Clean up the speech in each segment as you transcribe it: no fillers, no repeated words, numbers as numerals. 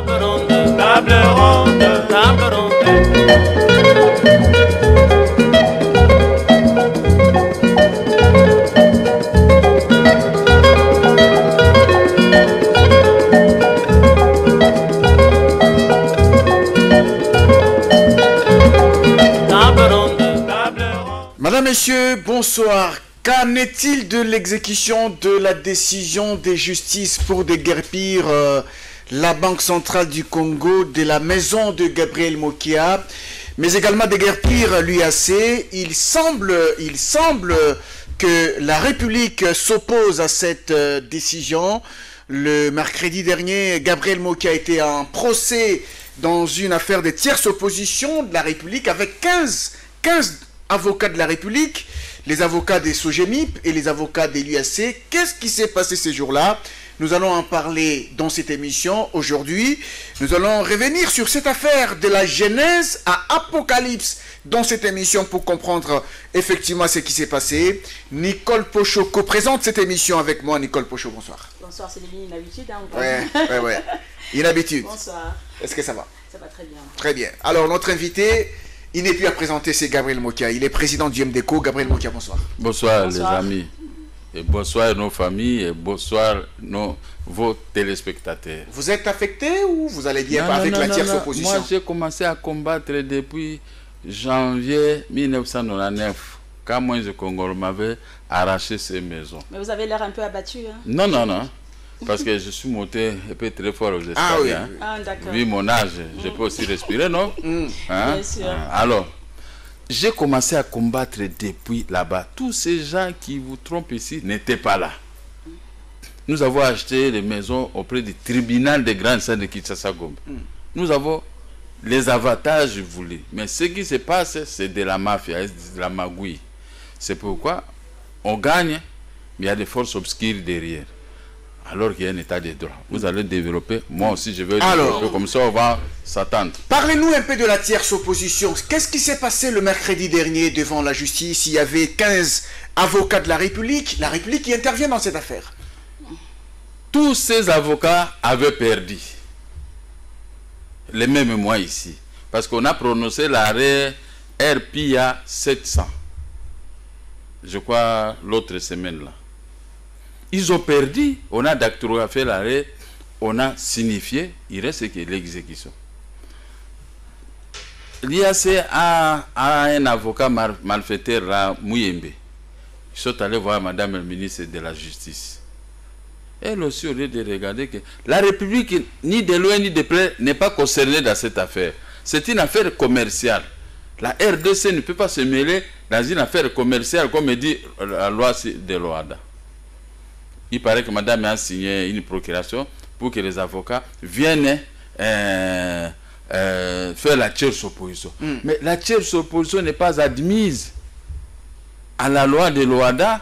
Table ronde, table ronde. Madame, Messieurs, bonsoir. Qu'en est-il de l'exécution de la décision de justice pour déguerpir la Banque centrale du Congo de la maison de Gabriel Mokia, mais également déguerpir l'UAC? Il semble que la République s'oppose à cette décision. Le mercredi dernier, Gabriel Mokia était en procès dans une affaire de tierce opposition de la République avec 15 avocats de la République, les avocats des SOGEMIP et les avocats de l'UAC. Qu'est-ce qui s'est passé ces jours-là? Nous allons en parler dans cette émission aujourd'hui. Nous allons revenir sur cette affaire de la Genèse à Apocalypse dans cette émission pour comprendre effectivement ce qui s'est passé. Nicole Pochot co-présente cette émission avec moi. Nicole Pochot, bonsoir. Bonsoir, c'est une inhabitude. Ouais. Inhabitude. Bonsoir. Est-ce que ça va? Ça va très bien. Très bien. Alors, notre invité, il n'est plus à présenter, c'est Gabriel Mokia. Il est président du MDECO. Gabriel Mokia, bonsoir. Bonsoir les amis. Et bonsoir nos familles et bonsoir vos téléspectateurs. Vous êtes affecté ou vous allez bien avec la tierce opposition? Moi, j'ai commencé à combattre depuis janvier 1999, quand moi, le Congo m'avait arraché ses maisons. Mais vous avez l'air un peu abattu. Hein? Non. Parce que je suis monté un peu très fort aux escaliers. Ah oui. Hein. Ah, d'accord. Vu mon âge, je peux aussi respirer, non? Bien sûr. Alors, j'ai commencé à combattre depuis là-bas. Tous ces gens qui vous trompent ici n'étaient pas là. Nous avons acheté des maisons auprès du tribunal des grands saints de Kinshasa-Gombe. Nous avons les avantages voulus. Mais ce qui se passe, c'est de la mafia, de la magouille. C'est pourquoi on gagne, mais il y a des forces obscures derrière. Alors qu'il y a un état de droit. Vous allez développer, moi aussi je vais développer, comme ça on va s'attendre. Parlez-nous un peu de la tierce opposition. Qu'est-ce qui s'est passé le mercredi dernier devant la justice? Il y avait 15 avocats de la République qui intervient dans cette affaire. Tous ces avocats avaient perdu. Les mêmes mois ici. Parce qu'on a prononcé l'arrêt RPA 700. Je crois l'autre semaine là. Ils ont perdu, on a dactylographié l'arrêt, on a signifié, il reste que l'exécution. L'IAC a un avocat malfaiteur à Mouyembe. Ils sont allés voir Madame la ministre de la Justice. Elle aussi, au lieu de regarder que la République, ni de loin ni de près, n'est pas concernée dans cette affaire. C'est une affaire commerciale. La RDC ne peut pas se mêler dans une affaire commerciale, comme dit la loi de l'OADA. Il paraît que madame a signé une procuration pour que les avocats viennent faire la tierce opposition. Mais la tierce opposition n'est pas admise à la loi de l'OADA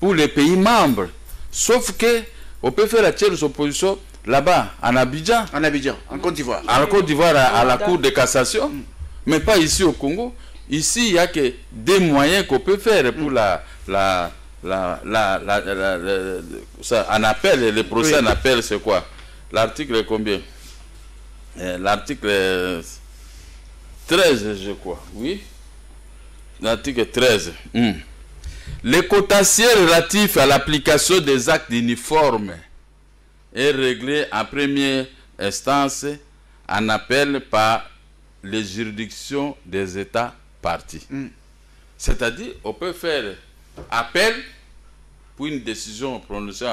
pour les pays membres. Sauf que on peut faire la tierce opposition là-bas, en Abidjan. En Côte d'Ivoire. En Côte d'Ivoire, à la Cour de cassation. Mais pas ici au Congo. Ici, il n'y a que des moyens qu'on peut faire pour en appel, le procès en appel, c'est quoi? L'article combien? L'article 13, je crois. Oui. L'article 13. Les contentieux relatifs à l'application des actes uniformes est réglé en première instance en appel par les juridictions des États partis. C'est-à-dire, on peut faire appel pour une décision prononcée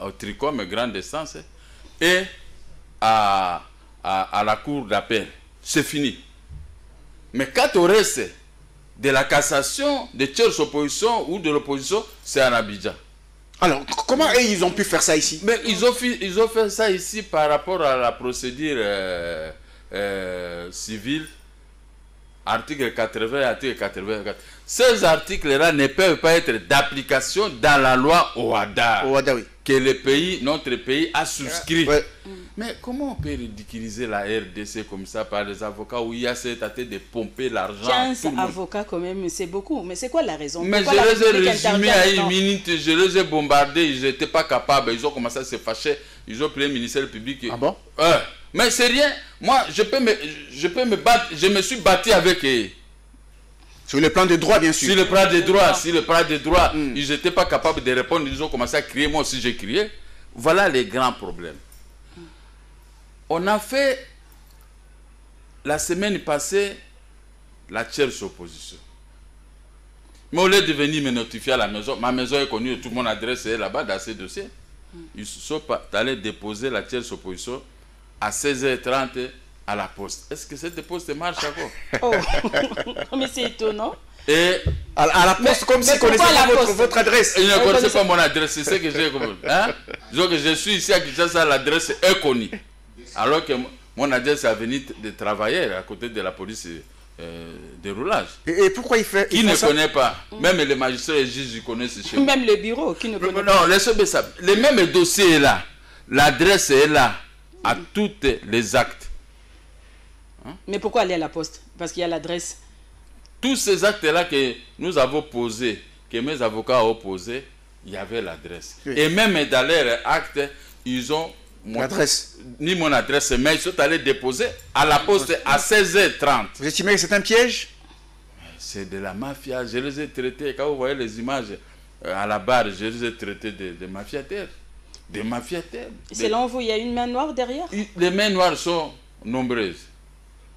au TRICOM, grande instance, et à la cour d'appel. C'est fini. Mais quand on reste de la cassation, de tierce opposition ou de l'opposition, c'est en Abidjan. Alors, comment ils ont pu faire ça ici? Mais ils ont fait ça ici par rapport à la procédure civile. Article 80 et article 84. Ces articles-là ne peuvent pas être d'application dans la loi OADA. OADA, oui. Que le pays, notre pays a souscrit. Mais comment on peut ridiculiser la RDC comme ça par les avocats où il y a cette tête de pomper l'argent? 15 avocats quand même, c'est beaucoup. Mais c'est quoi la raison? Mais je les ai résumés à une minute, je les ai bombardés, ils n'étaient pas capables, ils ont commencé à se fâcher, ils ont pris le ministère public. Ah bon? Mais c'est rien. Moi, je peux me battre. Je me suis battu avec eux. Sur le plan des droits, bien sûr. Sur le plan des droits, ils n'étaient pas capables de répondre. Ils ont commencé à crier. Moi aussi, j'ai crié. Voilà les grands problèmes. On a fait, la semaine passée, la tierce opposition. Mais au lieu de venir me notifier à la maison, ma maison est connue, tout le monde adresse là-bas dans ces dossiers. Ils sont allés déposer la tierce opposition à 16h30 à la poste. Est-ce que cette poste marche encore? Oh, mais c'est étonnant. Et à la poste, comme si connaissait votre adresse. Ils ne connaissaient pas mon adresse, c'est ce que j'ai compris. Hein? Disons que je suis ici à Kinshasa, l'adresse est connue. Alors que mon adresse est venue de travailler à côté de la police de roulage. Et pourquoi il fait Qui ne connaît pas? Même les magistrats et les juges, ils connaissent chez Même le bureau, qui ne connaît pas. Non, laissez-moi ça. Le même dossier est là. L'adresse est là. À tous les actes. Mais pourquoi aller à la poste? Parce qu'il y a l'adresse. Tous ces actes-là que nous avons posés, que mes avocats ont posés, il y avait l'adresse. Oui. Et même dans leur acte, ils ont l'adresse. Ni mon adresse, mais ils sont allés déposer à la poste à 16h30. Vous estimez que c'est un piège? C'est de la mafia. Je les ai traités, quand vous voyez les images à la barre, je les ai traités de mafiataires. Des mafiataires. Selon vous, il y a une main noire derrière? Les mains noires sont nombreuses.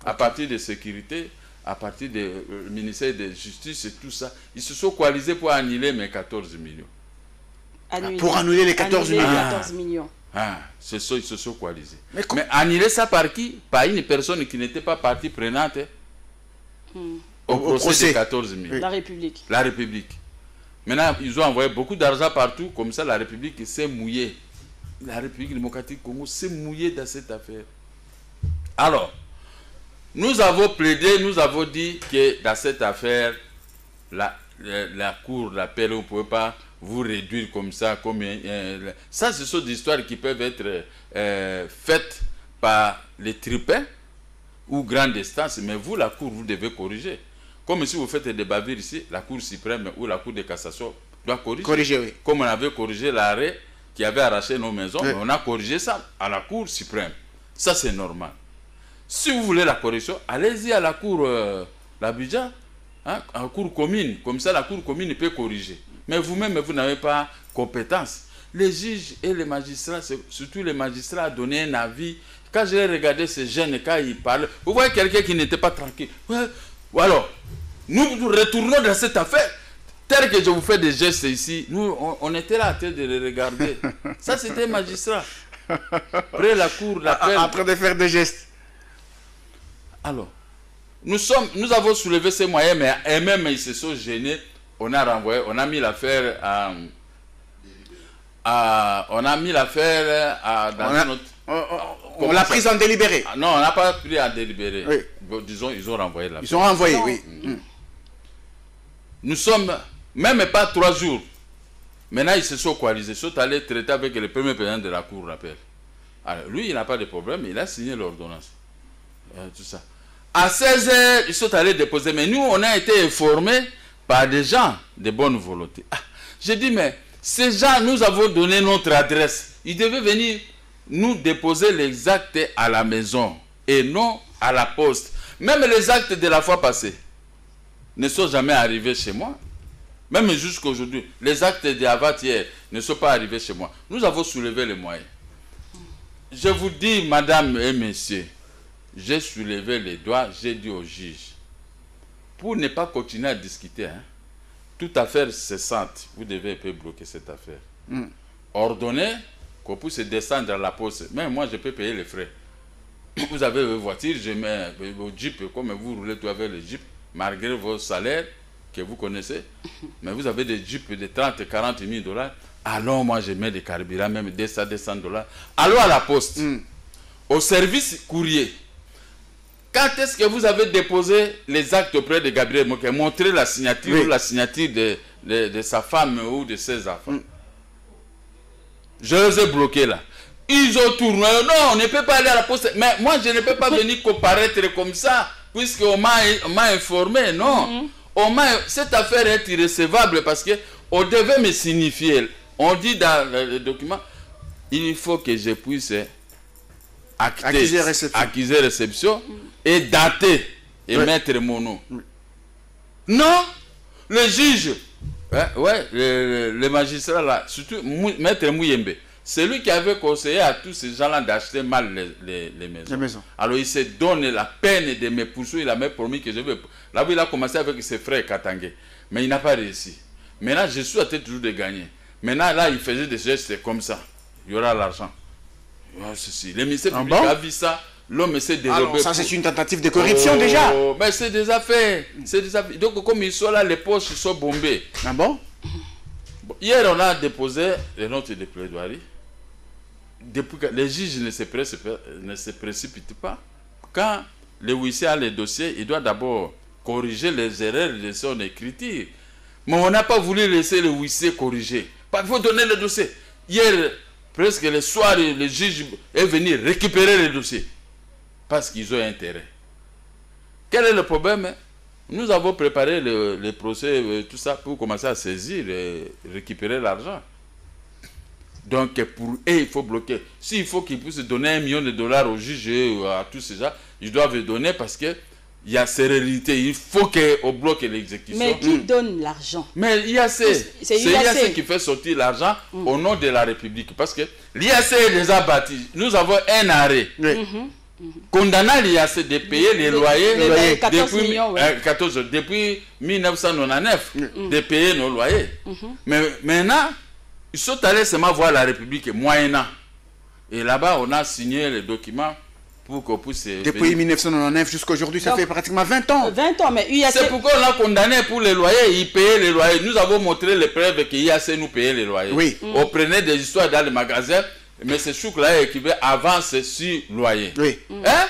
À partir de sécurité, à partir du ministère de Justice et tout ça, ils se sont coalisés pour annuler mes 14 millions. Pour annuler les 14 millions. 14 millions. Ils se sont coalisés. Mais annuler ça par qui? Par une personne qui n'était pas partie prenante au procès de 14 millions. La République. La République. Maintenant, ils ont envoyé beaucoup d'argent partout, comme ça la République s'est mouillée. La République démocratique du Congo s'est mouillée dans cette affaire. Alors, nous avons plaidé, nous avons dit que dans cette affaire, la cour d'appel, on ne pouvait pas vous réduire comme ça. Ça, ce sont des histoires qui peuvent être faites par les tripins ou grandes instances, mais vous, la cour, vous devez corriger. Comme si vous faites des bavures ici, la cour suprême ou la cour de cassation doit corriger. Corriger, oui. Comme on avait corrigé l'arrêt qui avait arraché nos maisons, oui. On a corrigé ça à la cour suprême. Ça, c'est normal. Si vous voulez la correction, allez-y à la cour l'Abidjan, à la cour commune. Comme ça, la cour commune peut corriger. Mais vous-même, vous n'avez pas compétence. Les juges et les magistrats, surtout les magistrats, ont donné un avis. Quand j'ai regardé ces jeunes, quand ils parlent, vous voyez quelqu'un qui n'était pas tranquille. Ouais. Ou alors, nous retournons dans cette affaire. Tel que je vous fais des gestes ici, nous, on était là en train de les regarder. Ça, c'était un magistrat. Après la cour d'appel. En train de faire des gestes. Alors, nous avons soulevé ces moyens, mais eux-mêmes, ils se sont gênés. On a renvoyé, on a mis l'affaire on l'a prise en délibéré. Non, on n'a pas pris en délibéré. Oui. Disons, ils ont renvoyé l'affaire. Ils ont renvoyé, oui. Nous sommes, même pas 3 jours. Maintenant, ils se sont coalisés. Ils sont allés traiter avec le premier président de la cour d'appel. Alors, lui, il n'a pas de problème. Il a signé l'ordonnance. Tout ça. À 16h, ils sont allés déposer. Mais nous, on a été informés par des gens de bonne volonté. J'ai dit, mais ces gens, nous avons donné notre adresse. Ils devaient venir nous déposer les actes à la maison et non à la poste. Même les actes de la fois passée ne sont jamais arrivés chez moi. Même jusqu'à aujourd'hui, les actes d'avant-hier ne sont pas arrivés chez moi. Nous avons soulevé les moyens. Je vous dis, madame et messieurs, j'ai soulevé les doigts, j'ai dit au juge, pour ne pas continuer à discuter, toute affaire cessante, vous devez un peu bloquer cette affaire. Ordonnez qu'on puisse descendre à la poste. Même moi, je peux payer les frais. Vous avez vos voitures, je mets vos jeeps, comme vous roulez tout avec les jeeps, malgré vos salaires que vous connaissez. Mais vous avez des jeeps de 30 40 000 $. Alors moi, je mets des carburants, même 200 $. Allons à la poste, au service courrier. Quand est-ce que vous avez déposé les actes auprès de Gabriel Moké? Montrez la signature ou la signature de sa femme ou de ses enfants. Je les ai bloqués là. Ils ont tourné. Non, on ne peut pas aller à la poste. Mais moi, je ne peux pas venir comparaître comme ça, puisqu'on m'a informé. Non. Cette affaire est irrécevable parce qu'on devait me signifier. On dit dans le document, il faut que je puisse accusé réception et daté et mettre mon nom. Non, le juge, le magistrat là, surtout maître Mouyembe, c'est lui qui avait conseillé à tous ces gens-là d'acheter mal les maisons. Alors il s'est donné la peine de me poursuivre, il a même promis que je vais... Là où il a commencé avec ses frères Katangé, mais il n'a pas réussi. Maintenant, je suis à tête toujours de gagner. Maintenant, là, il faisait des gestes comme ça. Il y aura l'argent. Le ministère public a vu ça. L'homme s'est dérobé. Alors, ça, c'est une tentative de corruption déjà. Mais c'est des affaires. Donc, comme ils sont là, les poches sont bombées. Ah bon? Hier, on a déposé les notes de plaidoirie. Depuis que les juges ne se précipitent pas. Quand le huissier a les dossiers, il doit d'abord corriger les erreurs de son écriture. Mais on n'a pas voulu laisser le huissier corriger. Il faut donner le dossier. Hier, presque le soir, le juge est venu récupérer les dossiers. Parce qu'ils ont intérêt. Quel est le problème? Nous avons préparé le procès, tout ça, pour commencer à saisir et récupérer l'argent. Donc, pour eux, il faut bloquer. S'il faut qu'ils puissent donner $1 million au juge et à tous ces gens, ils doivent donner parce que il y a sérénité, il faut qu'on bloque l'exécution. Mais qui donne l'argent? Mais l'IAC, c'est l'IAC qui fait sortir l'argent au nom de la République. Parce que l'IAC les a bâtis. Nous avons un arrêt condamnant l'IAC de payer les loyers 14 millions, depuis 1999, de payer nos loyers. Mais maintenant, ils sont allés seulement voir la République moyennant. Et là-bas, on a signé les documents. Depuis 1999 jusqu'à aujourd'hui, ça fait pratiquement 20 ans. 20 ans, mais UAC... C'est pourquoi on a condamné pour les loyers, ils payaient les loyers. Nous avons montré les preuves que l'IAC nous payait les loyers. Oui. On prenait des histoires dans les magasins, mais ce chouk-là équivalent avance sur loyer. Oui. Hein?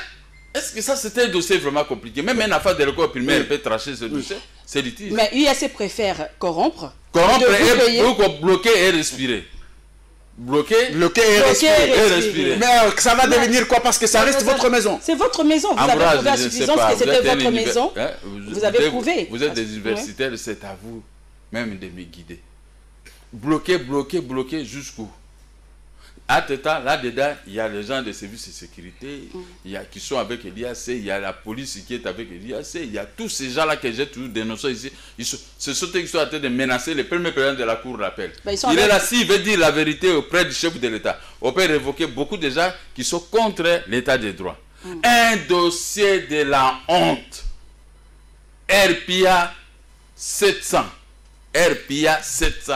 Est-ce que ça c'était un dossier vraiment compliqué? Même une affaire de l'école primaire peut tracher ce dossier. C'est litige. Mais UAC préfère corrompre et pour bloquer et respirer. Bloquer et respirer. Mais ça va devenir quoi? Parce que ça reste votre maison. C'est votre maison. Vous avez prouvé à suffisance que c'était votre maison. Vous avez prouvé. Vous êtes des universitaires, c'est à vous même de me guider. Bloquer jusqu'où? À ce temps, là-dedans, il y a les gens des services de sécurité, qui sont avec l'IAC, il y a la police qui est avec l'IAC, il y a tous ces gens-là que j'ai toujours dénoncés ici. Ce sont eux qui sont en train de menacer le premier président de la Cour d'appel. Il est là, s'il veut dire la vérité auprès du chef de l'État, on peut révoquer beaucoup de gens qui sont contre l'État des droits. Un dossier de la honte. RPA 700. RPA 700.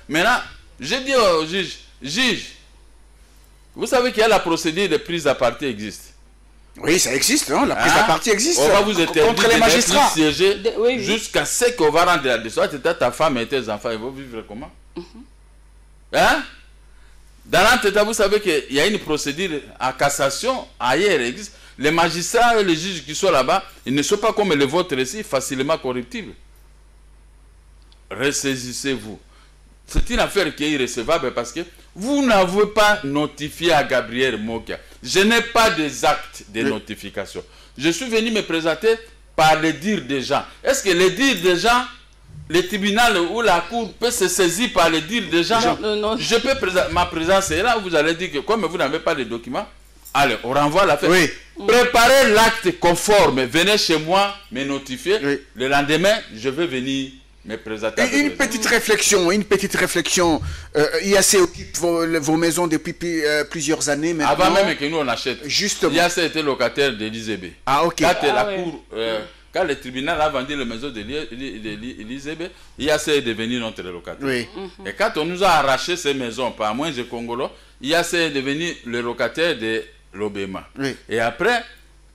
Maintenant, je dis au juge, vous savez qu'il y a la procédure de prise à partie existe. Oui, ça existe, hein? La prise à partie existe. On va vous interdire contre les magistrats. Siéger jusqu'à ce qu'on va rendre la décision. Ta femme et tes enfants, ils vont vivre comment? Hein? Dans l'entêtat, vous savez qu'il y a une procédure à cassation, ailleurs existe. Les magistrats et les juges qui sont là-bas, ils ne sont pas comme les vôtres ici, facilement corruptibles. Ressaisissez-vous. C'est une affaire qui est irrécevable parce que vous n'avez pas notifié à Gabriel Mokia. Je n'ai pas des actes de notification. Je suis venu me présenter par les dires des gens. Est-ce que les dires des gens, le tribunal ou la cour peut se saisir par les dires des gens? Non. Je peux ma présence est là, vous allez dire que comme vous n'avez pas de documents, allez, on renvoie l'affaire. Oui. Préparez l'acte conforme, venez chez moi, me notifier. Le lendemain, je vais venir me présenter. Une petite réflexion. IAC occupe vos maisons depuis plusieurs années maintenant. Avant même que nous on achète. Justement. IAC était locataire d'Elysébé. Ah, ok. Quand le tribunal a vendu la maison d'Elysébé, IAC est devenu notre locataire. Oui. Et quand on nous a arraché ces maisons, par moins de Congolais, IAC est devenu le locataire de l'Obéma. Oui. Et après,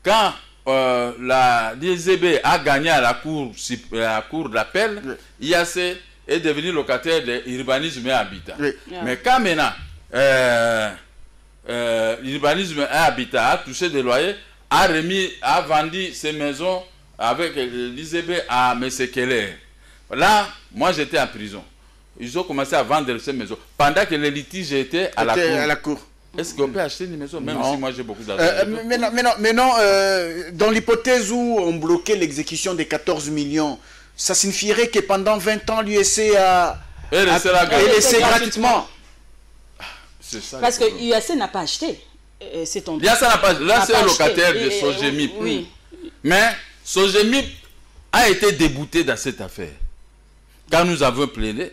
quand l'ISB a gagné à la cour d'appel, IAC est devenu locataire de l'urbanisme et habitat. Oui. Mais quand maintenant l'urbanisme et habitat a touché des loyers, a vendu ses maisons avec l'ISB à M. Keller. Là, moi j'étais en prison. Ils ont commencé à vendre ces maisons pendant que les litiges étaient à la cour. Est-ce qu'on peut acheter une maison, même si moi j'ai beaucoup d'argent? Mais non, dans l'hypothèse où on bloquait l'exécution des 14 millions, ça signifierait que pendant 20 ans, l'USC a laissé gratuitement. Parce que l'USC n'a pas acheté. Liassa n'a pas... Là, c'est un locataire de Sogemip. Oui. Mais Sogemip a été débouté dans cette affaire. Quand nous avons plaidé,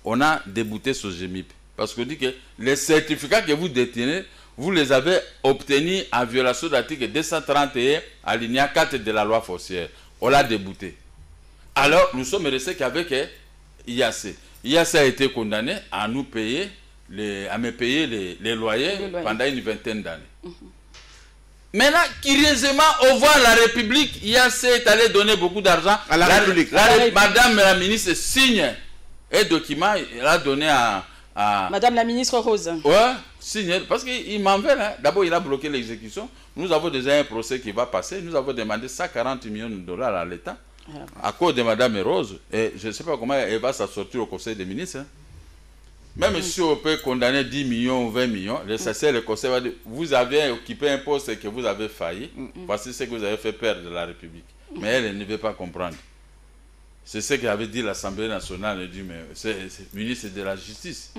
on a débouté Sogemip. Parce qu'on dit que les certificats que vous détenez, vous les avez obtenus en violation de l'article 231 alinéa 4 de la loi foncière. On l'a débouté. Alors, nous sommes restés qu'avec IAC. IAC a été condamné à nous payer, à me payer les loyers pendant une vingtaine d'années. Maintenant, curieusement, au voir la République, IAC est allé donner beaucoup d'argent à la République. Madame la ministre signe un document, elle a donné à Madame la ministre Rose. Ouais, signe, parce qu'il m'en veut. Hein. D'abord, il a bloqué l'exécution. Nous avons déjà un procès qui va passer. Nous avons demandé 140 millions de dollars à l'État à cause de Madame Rose. Et je ne sais pas comment elle va s'en sortir au Conseil des ministres. Hein. Même si on peut condamner 10 millions ou 20 millions, le Conseil va dire, vous avez occupé un poste que vous avez failli. Voici ce que vous avez fait perdre de la République. Mais elle ne veut pas comprendre. C'est ce qu'avait dit l'Assemblée nationale. Elle dit, mais c'est ministre de la Justice.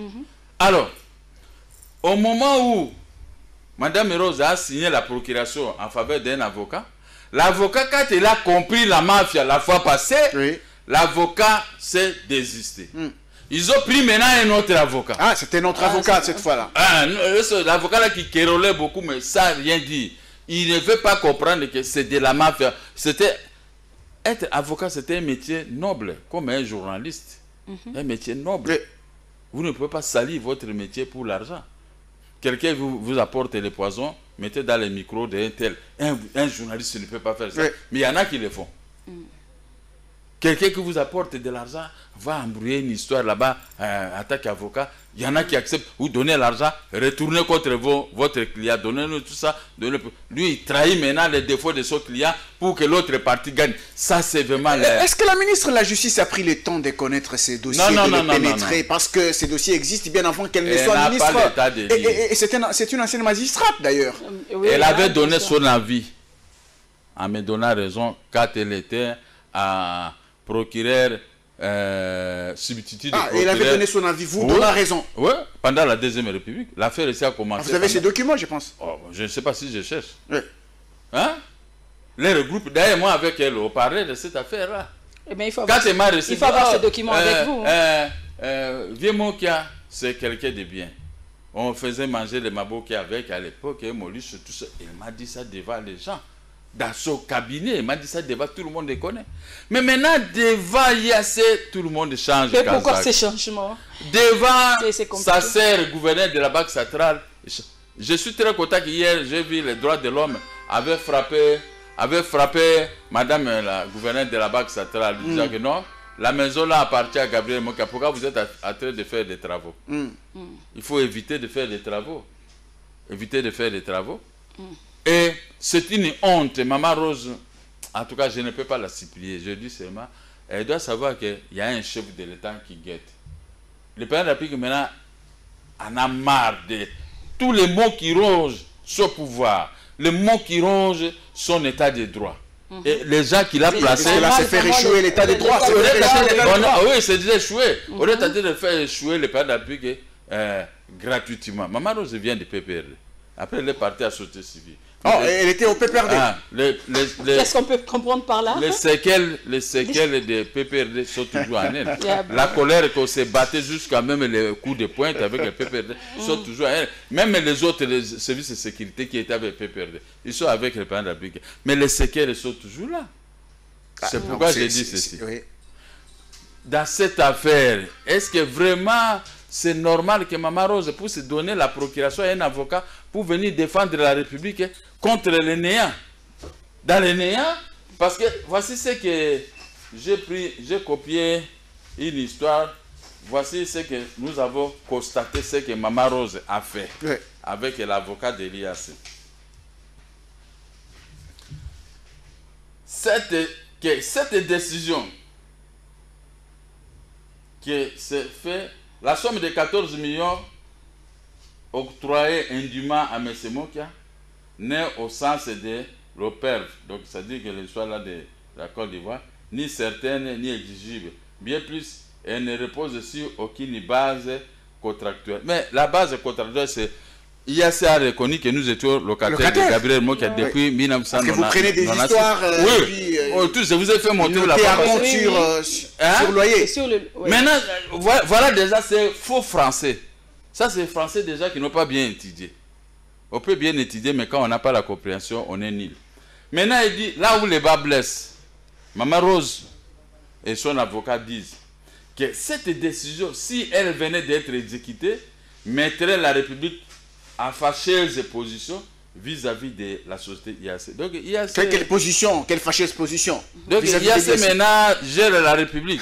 Alors, au moment où Mme Rose a signé la procuration en faveur d'un avocat, l'avocat, quand il a compris la mafia la fois passée, l'avocat s'est désisté. Ils ont pris maintenant un autre avocat. Ah, c'était notre avocat cette fois-là. L'avocat là qui quérolait beaucoup, mais ça n'a rien dit. Il ne veut pas comprendre que c'est de la mafia. Être avocat, c'était un métier noble, comme un journaliste. Un métier noble. Vous ne pouvez pas salir votre métier pour l'argent. Quelqu'un vous apporte les poisons, mettez dans les micros d'un tel. Un journaliste ne peut pas faire ça. Mais il y en a qui le font. Quelqu'un qui vous apporte de l'argent va embrouiller une histoire là-bas, attaque avocat. Il y en a qui acceptent, vous donnez l'argent, retournez contre votre client, donnez-nous tout ça. Lui, il trahit maintenant les défauts de son client pour que l'autre partie gagne. Ça, c'est vraiment... Est-ce que la ministre de la Justice a pris le temps de connaître ces dossiers, de les pénétrer, parce que ces dossiers existent bien avant qu'elle ne soit ministre. Et c'est une ancienne magistrate, d'ailleurs. Elle avait donné son avis, en me donnant raison, quand elle était à procureur substitut de procureur. Elle avait donné son avis, vous donnez raison. Oui, pendant la Deuxième République. L'affaire ici a commencé. Vous avez ces documents, je pense. Je ne sais pas si je cherche. Hein? Les regroupes, d'ailleurs, moi avec elle, on parlait de cette affaire-là. Il faut avoir ces documents avec vous. Vieux Mokia, c'est quelqu'un de bien. On faisait manger les maboki avec à l'époque, Molus, tout ça. Il m'a dit ça devant les gens. Dans son cabinet, il m'a dit ça devant tout le monde les connaît. Mais maintenant, devant IAC, tout le monde change. Mais pourquoi ces changements? Devant sa sœur, gouverneur de la Banque centrale. Je suis très content qu'hier, j'ai vu les droits de l'homme avait frappé Madame la gouverneure de la Banque centrale. Disant que non, la maison là appartient à Gabriel Mokia. Pourquoi vous êtes en train de faire des travaux? Il faut éviter de faire des travaux. Éviter de faire des travaux. Et c'est une honte. Maman Rose, en tout cas, je ne peux pas la supplier. Je dis seulement, elle doit savoir qu'il y a un chef de l'État qui guette. Le président de la République, maintenant, en a marre de tous les mots qui rongent son pouvoir, les mots qui rongent son état de droit. Et les gens qu'il a placés... C'est faire échouer l'état de droit. Oui, c'est déjà échoué. On est tenté de faire échouer le président de la République gratuitement. Maman Rose vient du PPRD. Après, elle est partie à la société civile. Elle était au PPRD. Qu'est-ce qu'on peut comprendre par là? Les séquelles de PPRD sont toujours en elle. La colère qu'on s'est battu jusqu'à même les coups de pointe avec le PPRD sont toujours en elle. Même les autres services de sécurité qui étaient avec le PPRD, ils sont avec le président de la République. Mais les séquelles sont toujours là. C'est pourquoi j'ai dit ceci. Dans cette affaire, est-ce que vraiment... C'est normal que Maman Rose puisse donner la procuration à un avocat pour venir défendre la République contre les néants. Dans les néants, parce que voici ce que j'ai copié une histoire. Voici ce que nous avons constaté, ce que Maman Rose a fait avec l'avocat de l'IAC. Cette décision qui s'est faite, la somme de 14 millions octroyée indûment à M. Mokia n'est au sens de l'OPERV, donc c'est-à-dire que l'histoire là de la Côte d'Ivoire, ni certaine ni exigible. Bien plus, elle ne repose sur aucune base contractuelle. Mais la base contractuelle, c'est IAC a reconnu que nous étions locataires de Gabriel Mokia depuis 1990. Parce que vous prenez des histoires. Oui, je vous ai fait monter la parole sur loyer. Maintenant, voilà déjà, c'est faux français. Ça, c'est français déjà qui n'ont pas bien étudié. On peut bien étudier, mais quand on n'a pas la compréhension, on est nul. Maintenant, il dit, là où les bas blessent, Maman Rose et son avocat disent que cette décision, si elle venait d'être exécutée, mettrait la République en fâcheuse position vis-à-vis de la société IAC. Donc, IAC... Quelle position? Quelle fâcheuse position? Donc, IAC maintenant gère la République.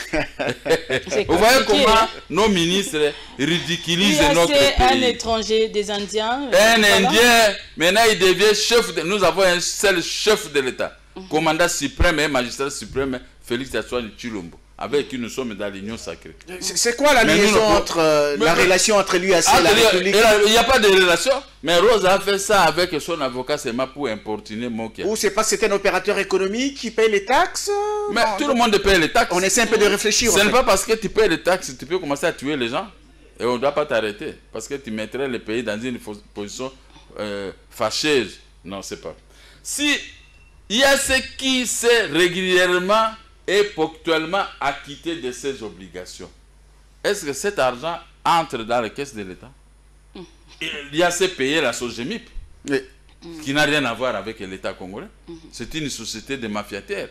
Vous voyez comment nos ministres ridiculisent notre pays. Un étranger, des Indiens. Un Indien, maintenant il devient chef. Nous avons un seul chef de l'État. Commandant suprême et magistrat suprême, Félix Antoine Tshilombo, avec qui nous sommes dans l'union sacrée. C'est quoi la liaison entre la relation entre lui et la République? Il n'y a pas de relation, mais Rose a fait ça avec son avocat seulement pour importuner Mokia. Ou c'est parce que c'est un opérateur économique qui paye les taxes? Mais tout le monde paye les taxes. On essaie un peu de réfléchir. Ce n'est pas parce que tu payes les taxes, tu peux commencer à tuer les gens. Et on ne doit pas t'arrêter. Parce que tu mettrais le pays dans une position fâcheuse. Non, c'est pas. Si il y a ce qui s'est régulièrement et ponctuellement acquitté de ses obligations, est-ce que cet argent entre dans les caisses de l'État? Il y a ce payé la SOGEMIP, qui n'a rien à voir avec l'État congolais. C'est une société de mafiataires.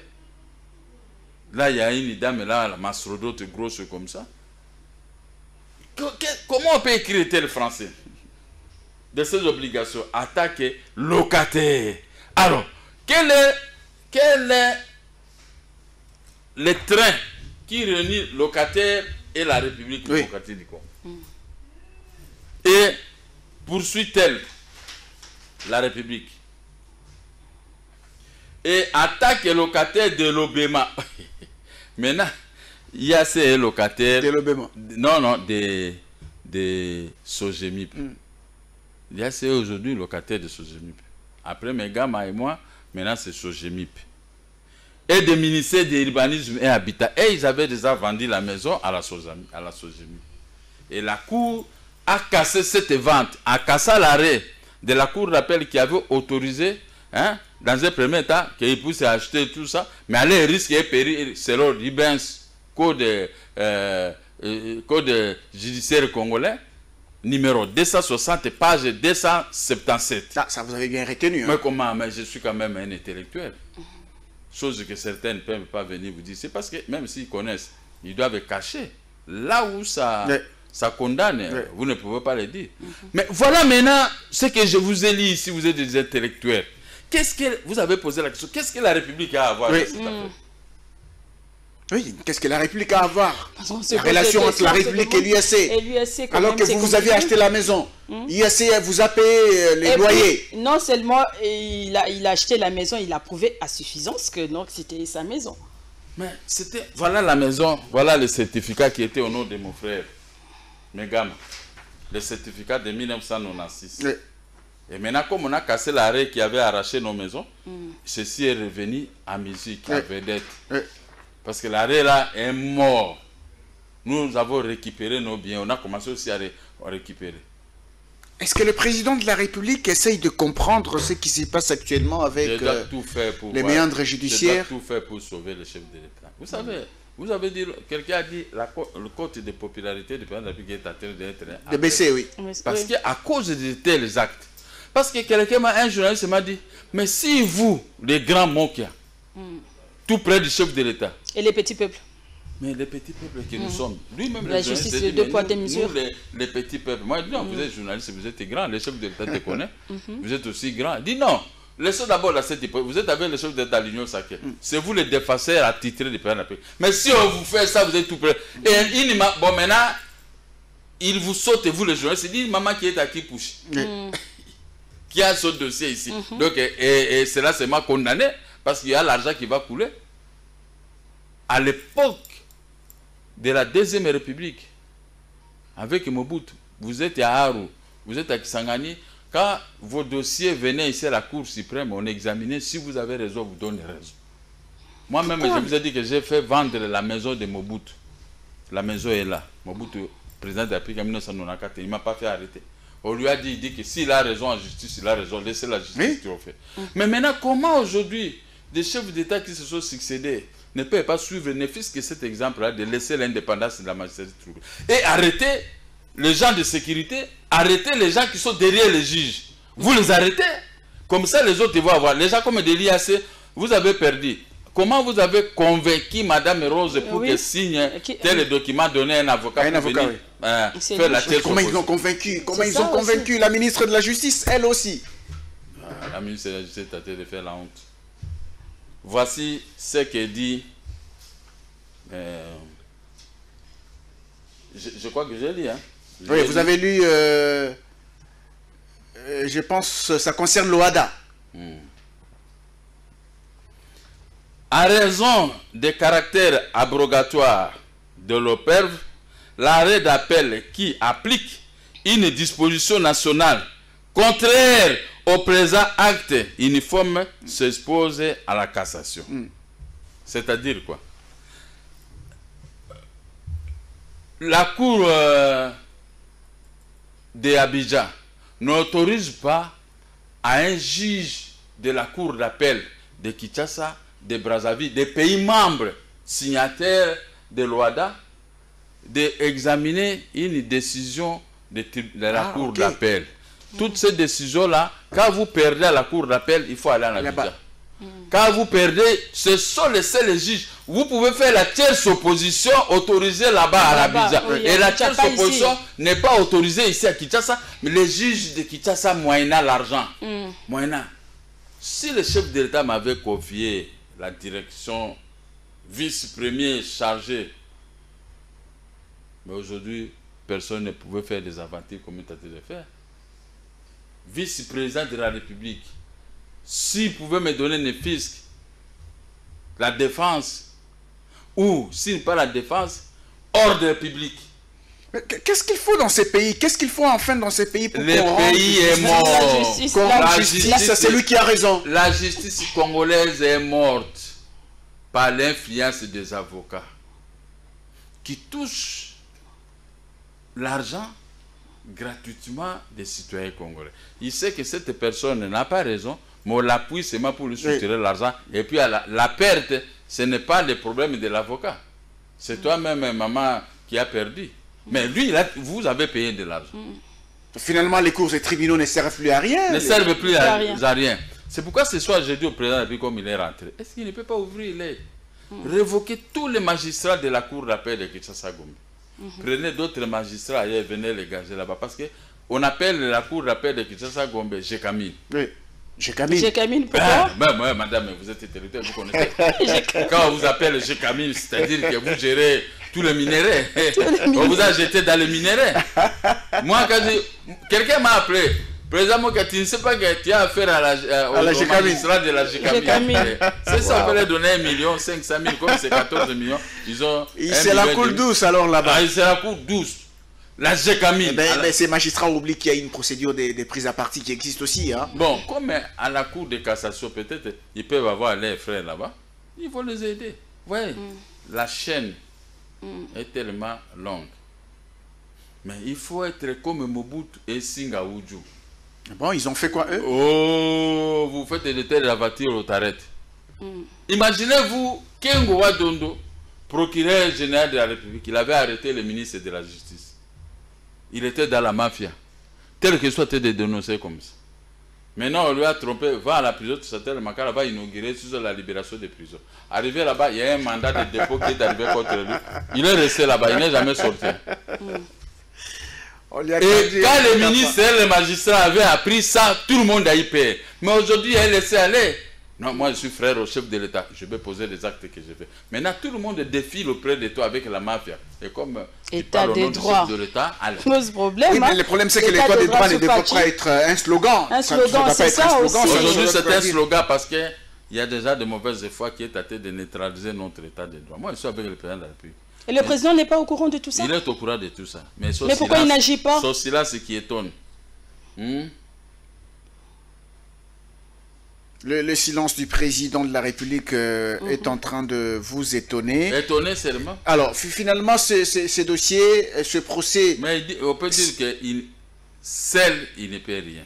Là, il y a une dame, là, la mastrodote grosse comme ça. Comment on peut écrire tel français? De ces obligations, attaquer locataire. Alors, quel est le train qui réunit locataire et la République démocratique du Congo? Et poursuit-elle la République? Et attaque les locataires de l'Obéma. Maintenant, il y a ces locataires... De l'Obéma. Non, des SOGEMIP. Il y a ces aujourd'hui locataires de SOGEMIP. Après Megama et moi, maintenant c'est SOGEMIP. Et des ministères de l'urbanisme et habitat. Et ils avaient déjà vendu la maison à la SOGEMIP. Et la Cour a cassé cette vente, a cassé l'arrêt de la Cour d'appel qui avait autorisé, dans un premier temps, qu'ils puissent acheter tout ça, mais à leur risque et péril, selon l'IBENS, code judiciaire congolais, numéro 260, page 277. Ah, ça vous avez bien retenu. Mais comment? Mais je suis quand même un intellectuel. Chose que certains ne peuvent pas venir vous dire. C'est parce que même s'ils connaissent, ils doivent cacher. Là où ça condamne, vous ne pouvez pas le dire. Mais voilà maintenant ce que je vous ai lu ici, vous êtes des intellectuels. Qu'est-ce que vous avez posé la question? Qu'est-ce que la République a à voir avec cette affaire? Oui, qu'est-ce que la République a à voir? La relation entre la République et l'UAC. Alors que vous avez acheté la maison. L'UAC vous a payé les loyers. Non seulement il a acheté la maison, il a prouvé à suffisance que c'était sa maison. Mais c'était... Voilà la maison, voilà le certificat qui était au nom de mon frère Megama. Le certificat de 1996. Oui. Et maintenant, comme on a cassé l'arrêt qui avait arraché nos maisons, ceci est revenu à musique, à vedette. Parce que l'arrêt là est mort. Nous avons récupéré nos biens. On a commencé aussi à récupérer. Est-ce que le président de la République essaye de comprendre ce qui se passe actuellement avec les méandres judiciaires? J'ai tout fait pour sauver le chef de l'État. Vous savez, vous avez dit, quelqu'un a dit le cote de popularité du président de la République est en train d'être baissé, oui. Parce qu'à cause de tels actes, parce que un journaliste m'a dit, mais si vous, les grands Mokia, tout près du chef de l'État. Et les petits peuples? Mais les petits peuples que nous sommes, lui-même, la justice de deux poids deux mesures. Les petits peuples, moi je dis non, vous êtes journaliste, vous êtes grand, le chef de l'État te connaît, vous êtes aussi grand. Dis non, laissez d'abord la cette époque, vous êtes avec le chef de l'État à l'Union sacrée. C'est vous les défenseurs attitrés du président de la République. Mais si on vous fait ça, vous êtes tout près. Et bon, maintenant, il vous saute, vous les journalistes, il dit maman qui est à qui pousse. Qui a son dossier ici. Donc, et cela c'est m'a condamné parce qu'il y a l'argent qui va couler. À l'époque de la Deuxième République, avec Mobutu, vous êtes à Haru, vous êtes à Kisangani, quand vos dossiers venaient ici à la Cour suprême, on examinait, si vous avez raison, vous donnez raison. Moi-même, je vous ai dit que j'ai fait vendre la maison de Mobutu. La maison est là. Mobutu, président de la République en 1994, il ne m'a pas fait arrêter. On lui a dit, il dit que s'il a raison en justice, il a raison, laissez la justice triompher. Mais maintenant, comment aujourd'hui, des chefs d'État qui se sont succédés ne peuvent pas suivre, ne fût-ce que cet exemple-là, de laisser l'indépendance de la magistrature trouver. Et arrêter les gens de sécurité, arrêter les gens qui sont derrière les juges. Vous les arrêtez. Comme ça, les autres vont avoir. Les gens comme de l'IAC, vous avez perdu. Comment vous avez convaincu Madame Rose pour qu'elle signe tel document donné à un avocat pour venir faire la telle Comment ils l'ont convaincu? Comment ils ont convaincu la ministre de la Justice, elle aussi? La ministre de la Justice a tenté de faire la honte. Voici ce que dit... je crois que j'ai lu. Hein. Oui, vous avez lu... je pense ça concerne l'OHADA. En raison des caractères abrogatoires de l'OPERV, l'arrêt d'appel qui applique une disposition nationale contraire au présent acte uniforme s'expose à la cassation. C'est-à-dire quoi? La cour d'Abidjan n'autorise pas à un juge de la cour d'appel de Kinshasa, de Brazzaville, des pays membres signataires de l'OHADA, d'examiner une décision de la cour d'appel. Toutes ces décisions-là, quand vous perdez à la cour d'appel, il faut aller en Abidjan. Quand vous perdez, ce sont les seuls juges. Vous pouvez faire la tierce opposition autorisée là-bas à l'Abidjan. Et la tierce opposition n'est pas autorisée ici à Kinshasa, mais les juges de Kinshasa moyennant l'argent. Moyennant. Si le chef de l'État m'avait confié la direction vice-premier chargé, mais aujourd'hui, personne ne pouvait faire des aventures comme il a de faire. Vice-président de la République, s'il pouvait me donner le fisc, la défense, ou s'il pas la défense, ordre public. Qu'est-ce qu'il faut dans ces pays? Qu'est-ce qu'il faut enfin dans ces pays pour le pays est mort. La justice, c'est lui qui a raison. La justice congolaise est morte par l'influence des avocats qui touchent l'argent gratuitement des citoyens congolais. Il sait que cette personne n'a pas raison, mais on l'appuie seulement pour lui soutirer l'argent. Et puis la perte, ce n'est pas le problème de l'avocat. C'est toi-même, maman, qui a perdu. Mais lui, vous avez payé de l'argent. Finalement, les cours et tribunaux ne servent plus à rien. Ne servent plus à rien. C'est pourquoi ce soir, j'ai dit au président, depuis comme il est rentré, est-ce qu'il ne peut pas ouvrir les... révoquer tous les magistrats de la cour d'appel de Kinshasa-Gombe. Prenez d'autres magistrats et venez les gager là-bas. Parce qu'on appelle la cour d'appel de Kinshasa-Gombe Gécamine. Oui. Gécamine. Gécamine, pourquoi? Madame, vous êtes territoire, vous connaissez. Quand on vous appelle Gécamine, c'est-à-dire que vous gérez tous les minéraux. On vous a jeté dans les minéraux. Moi, quand quelqu'un m'a appelé, président, tu ne sais pas que tu as affaire à la magistrat de la Gécamine. C'est ça, on peut leur donner 1 500 000, comme c'est 14 millions. C'est la cour douce alors là-bas. C'est la cour douce. La Gécamine. Ces magistrats oublient qu'il y a une procédure de prise à partie qui existe aussi. Hein. Bon, comme à la cour de cassation, peut-être, ils peuvent avoir leurs frères là-bas. Il faut les aider. Ouais. La chaîne est tellement longue. Mais il faut être comme Mobutu et Singa Uju. Bon, ils ont fait quoi eux? Oh, vous faites de telles aventures au Taret. Imaginez-vous Kengo Wadondo, procureur général de la République, il avait arrêté le ministre de la Justice. Il était dans la mafia. Tel que soit de dénoncer comme ça. Maintenant, on lui a trompé, va à la prison, tout ça, le Makala va inaugurer sur la libération des prisons. Arrivé là-bas, il y a un mandat de dépôt qui est arrivé contre lui. Il est resté là-bas, il n'est jamais sorti. Et quand le ministre et le magistrat avaient appris ça, tout le monde a y payé. Mais aujourd'hui, il a laissé aller. Non, moi je suis frère au chef de l'État, je vais poser les actes que je fais. Maintenant, tout le monde défile auprès de toi avec la mafia. Et comme État des droits de l'État, pose problème. Oui, mais le problème, c'est que l'État des droits ne devrait pas être un slogan. Un slogan, c'est ça aussi. Aujourd'hui, c'est un slogan parce qu'il y a déjà de mauvaises foi qui est tenté de neutraliser notre État des droits. Moi, je suis avec le président de la République. Et le président n'est pas au courant de tout ça? Il est au courant de tout ça. Mais pourquoi il n'agit pas? Sauf cela, ce qui étonne. Le silence du président de la République est en train de vous étonner. Étonné seulement. Alors, finalement, ce dossier, ce procès... Mais on peut dire que seul, il ne peut rien.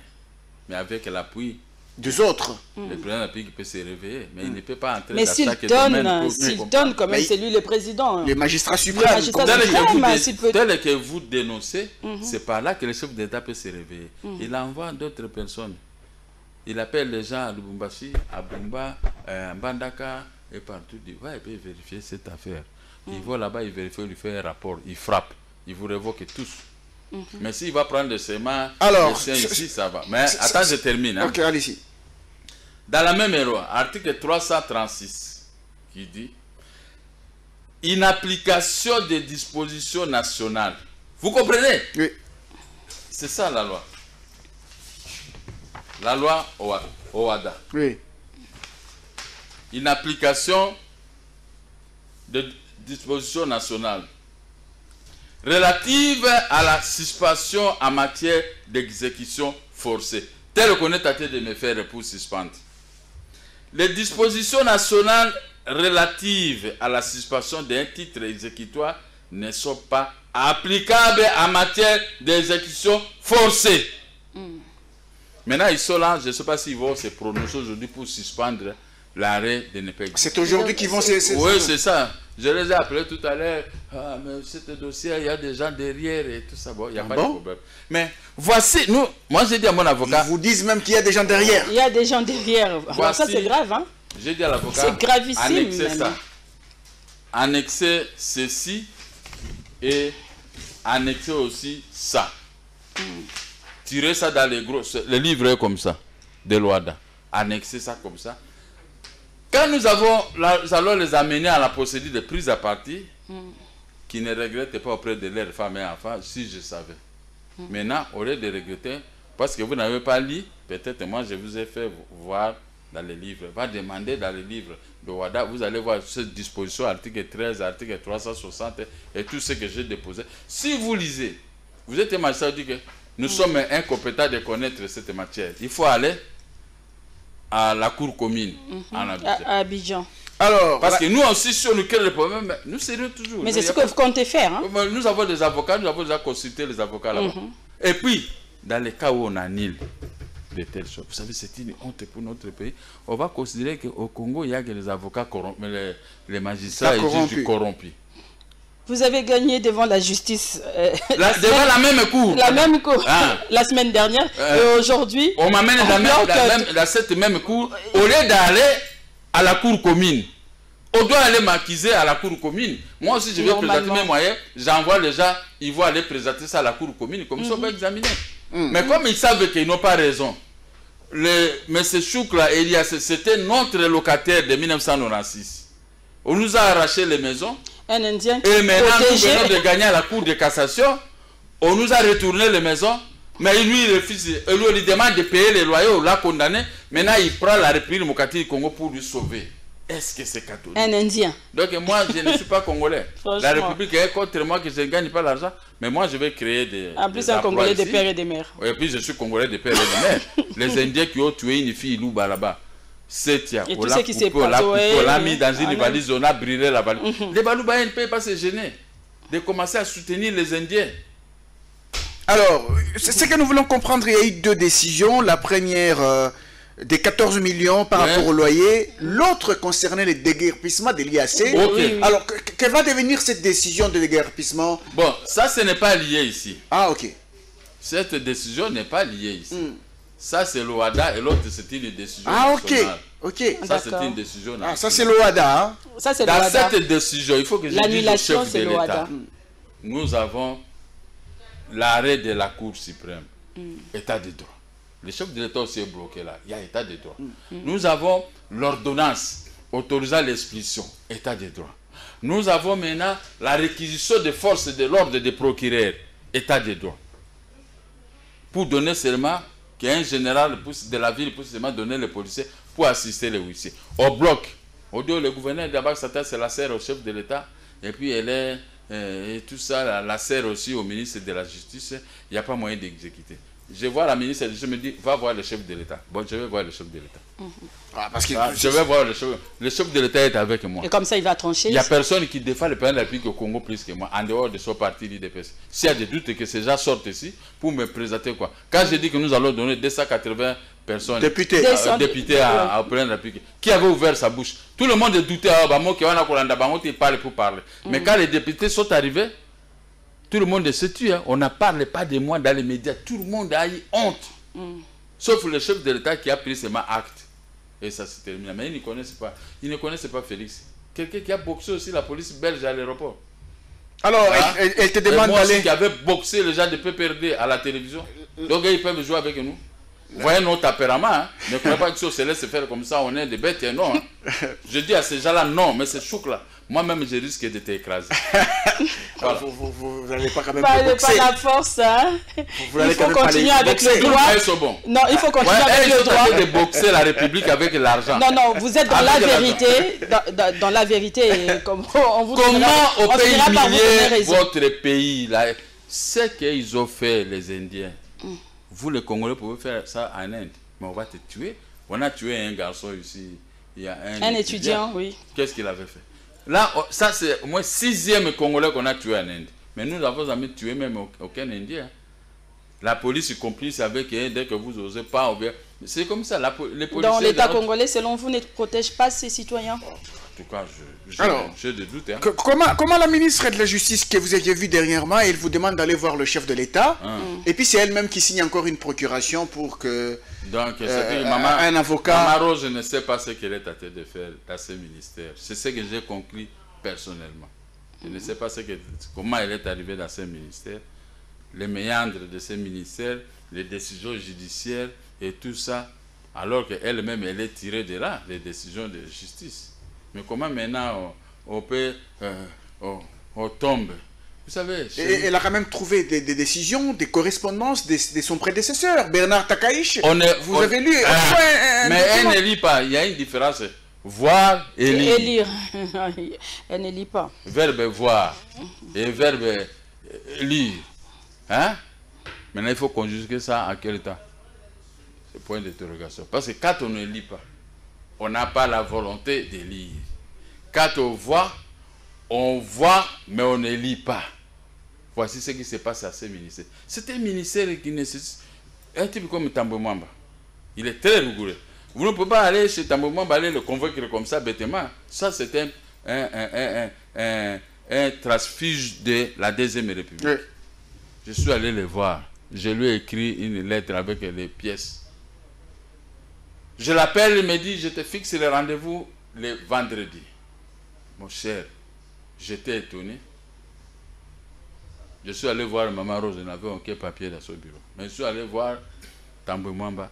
Mais avec l'appui des autres. le président de la République peut se réveiller, mais il ne peut pas entrer Mais dans s'il chaque domaine. donne quand même, Mais c'est lui le président. Les magistrats Les suprêmes. magistrats comme- suprêmes. Tel que vous dénoncez, c'est par là que le chef d'État peut se réveiller. Il envoie d'autres personnes. Il appelle les gens à Lubumbashi, à Bumba, à Mbandaka et partout. Il dit, ouais, il peut vérifier cette affaire. Il va là-bas, il vérifie, il lui fait un rapport, il frappe, il vous révoque tous. Mais s'il va prendre des séments, Alors, des siens ici, ça va. Mais attends, je termine. Hein. Ok, allez-y. Dans la même loi, article 336, qui dit inapplication des dispositions nationales. Vous comprenez? Oui. C'est ça la loi. La loi OADA. Oui. Inapplication des dispositions nationales relatives à la suspension en matière d'exécution forcée. Tel qu'on est tenté de me faire pour suspendre. Les dispositions nationales relatives à la suspension d'un titre exécutoire ne sont pas applicables en matière d'exécution forcée. Maintenant, ils sont là, je ne sais pas s'ils vont se prononcer aujourd'hui pour suspendre l'arrêt de NEPEG. C'est aujourd'hui qu'ils vont Oui, c'est ça. Je les ai appelés tout à l'heure. Ah, mais ce dossier, il y a des gens derrière et tout ça. Bon, il n'y a pas de problème. Mais voici, nous, moi j'ai dit à mon avocat. Ils vous disent même qu'il y a des gens derrière. Il y a des gens derrière. Voici, ça, c'est grave, hein? J'ai dit à l'avocat. C'est gravissime. Annexer même. ça. Annexer ceci et annexer aussi ça. Tirer ça dans les livres comme ça, de l'OADA. Annexer ça comme ça. Quand nous allons les amener à la procédure de prise à partie, qui ne regrettent pas auprès de leurs femmes et enfants, si je savais. Maintenant, au lieu de regretter, parce que vous n'avez pas lu, peut-être moi je vous ai fait voir dans les livres, va demander dans les livres de WADA, vous allez voir cette disposition, article 13, article 360 et tout ce que j'ai déposé. Si vous lisez, vous êtes un magistrat qui dit que nous sommes incompétents de connaître cette matière. Il faut aller à la cour commune en Abidjan. À Abidjan. Alors, Parce que nous aussi, si on nous crée le problème, nous serions toujours. Mais c'est ce que vous comptez faire. Hein? Nous avons des avocats, nous avons déjà consulté les avocats là-bas. Et puis, dans les cas où on annule de telles choses, vous savez, c'est une honte pour notre pays. On va considérer qu'au Congo, il y a que les avocats corrompus, les magistrats et les juges corrompus. Vous avez gagné devant la justice. Devant la même cour. La même cour. Ah. La semaine dernière. Et aujourd'hui. On m'amène dans cette même cour. Au lieu d'aller à la cour commune, on doit aller m'accuser à la cour commune. Moi aussi, je vais présenter mes moyens. J'envoie les gens, ils vont aller présenter ça à la cour commune. Comme ça, on va examiner. Mais comme ils savent qu'ils n'ont pas raison, M. Choukla, Elias, c'était notre locataire de 1996. On nous a arraché les maisons. Un Indien qui et maintenant, protégé. nous venons de gagner à la cour de cassation. On nous a retourné les maisons. Mais lui, il refuse. Et lui, il demande de payer les loyers. On l'a condamné. Maintenant, il prend la République démocratique du Congo pour lui sauver. Est-ce que c'est catholique? Un Indien. Donc, moi, je ne suis pas congolais. Franchement. La République est contre moi que je ne gagne pas l'argent. Mais moi, je vais créer des. En plus, des un emplois Congolais de ici. père et de mère. Et puis, je suis Congolais de père et de mère. Les Indiens qui ont tué une fille Louba là-bas. Et tout ce qui s'est on l'a mis dans une passé. valise, on a brûlé la valise. Les Baloubaïens ne peuvent pas se gêner de commencer à soutenir les Indiens. Alors, c'est ce que nous voulons comprendre. Il y a eu deux décisions. La première des 14 millions par rapport au loyer. L'autre concernait le déguerpissement de l'IAC. Ok. Alors, que va devenir cette décision de déguerpissement? Bon, ça, ce n'est pas lié ici. Ah, ok. Cette décision n'est pas liée ici. Ça, c'est l'OADA et l'autre, c'est une décision Ah, ok. nationale. Ok. Ça, c'est D'accord. une décision nationale. Ah, ça, c'est l'OADA. Hein? Ça, c'est Dans l'OADA. cette décision, il faut que je dise au L'annulation, chef de c'est l'État. l'OADA. Nous avons l'arrêt de la Cour suprême. État de droit. Le chef de l'État aussi est bloqué là. Il y a état de droit. Nous avons l'ordonnance autorisant l'expulsion. État de droit. Nous avons maintenant la réquisition des forces de l'ordre des procureurs. État de droit. Pour donner seulement qu'un général de la ville pour seulement donner les policiers pour assister les huissiers. Au bloc. Au deux, le gouverneur d'abord s'attache la sert au chef de l'État. Et puis elle est... et tout ça, la sert aussi au ministre de la Justice. Il n'y a pas moyen d'exécuter. Je vois la ministre, je me dis, va voir le chef de l'État. Bon, je vais voir le chef de l'État. Parce que Je vais voir le chef. Le chef de l'État est avec moi. Et comme ça, il va trancher. Il n'y a personne qui défend le président de la République au Congo plus que moi, en dehors de son parti l'IDPS. S'il y a des doutes que ces gens sortent ici pour me présenter quoi. Quand je dis que nous allons donner 280 personnes, députés Des- députés au président de la République, qui avait ouvert sa bouche, tout le monde doutait, il parle pour parler. Mais quand les députés sont arrivés, tout le monde se tue. Hein. On ne parle pas de moi dans les médias. Tout le monde a eu honte. Sauf le chef de l'État qui a pris seulement acte. Et ça s'est terminé. Mais ils ne connaissent pas. Ils ne connaissent pas Félix. Quelqu'un qui a boxé aussi la police belge à l'aéroport. Alors, Hein? elle te Et demande moi aussi d'aller... qui avait boxé les gens de PPRD à la télévision. Donc ils peuvent jouer avec nous. Voyez notre tempérament. Hein? Ne croyez pas que si on se laisse faire comme ça, on est des bêtes. Non. Hein? Je dis à ces gens-là, non, mais c'est chouk là. Moi-même, je risque de t'écraser. Voilà. Vous n'allez pas quand même Pas boxer. la force, hein. Vous n'allez Il quand faut même pas continuer les avec boxer. le Tous droit. les sont bons. Non, il faut continuer Ouais, avec ils le sont en droit. train de boxer la République avec l'argent. Non, non, vous êtes dans Avec la l'argent. vérité. Dans la vérité, et comme on vous Comment on on peut finira par vous donner humilier raison. votre pays là? Ce qu'ils ont fait, les Indiens, vous les Congolais pouvez faire ça en Inde, mais on va te tuer. On a tué un garçon ici, il y a Un étudiant, oui. Qu'est-ce qu'il avait fait? Là, ça c'est au moins 6e Congolais qu'on a tué en Inde. Mais nous n'avons jamais tué même aucun Indien. La police est complice avec eux dès que vous n'osez pas. C'est comme ça. Les policiers Dans l'État dans- congolais, selon vous, ne protège pas ses citoyens. En tout cas, Alors, j'ai des doutes. Hein. Comment la ministre de la Justice que vous aviez vue dernièrement, elle vous demande d'aller voir le chef de l'État, et puis c'est elle-même qui signe encore une procuration pour que Donc, un avocat... Maman Rose ne sait pas ce qu'elle est en train de faire dans ce ministère. C'est ce que j'ai conclu personnellement. Je ne sais pas comment elle est arrivée dans ce ministère, les méandres de ce ministère, les décisions judiciaires et tout ça, alors qu'elle-même, elle est tirée de là, les décisions de justice. Mais comment maintenant on peut, on tombe? Vous savez, Et elle a quand même trouvé des décisions, des correspondances de son prédécesseur, Bernard Takaïch. Vous avez lu mais elle ne lit pas, il y a une différence. Voir et lire. Et lire. Elle ne lit pas. Verbe voir et verbe lire. Hein? Maintenant, il faut conjuguer ça en quel temps? C'est point d'interrogation. Parce que quand on ne lit pas, on n'a pas la volonté de lire. Quand on voit, mais on ne lit pas. Voici ce qui se passe à ce ministère. C'est un ministère qui nécessite un type comme Tambo Mwamba. Il est très rigoureux. Vous ne pouvez pas aller chez Tambo Mwamba, aller le convaincre comme ça bêtement. Ça, c'est un transfuge de la Deuxième République. Oui. Je suis allé le voir. Je lui ai écrit une lettre avec les pièces. Je l'appelle, il me dit, je te fixe le rendez-vous le vendredi. Mon cher, j'étais étonné. Je suis allé voir Maman Rose, je n'avais aucun papier dans son bureau. Mais je suis allé voir Tambo Mwamba.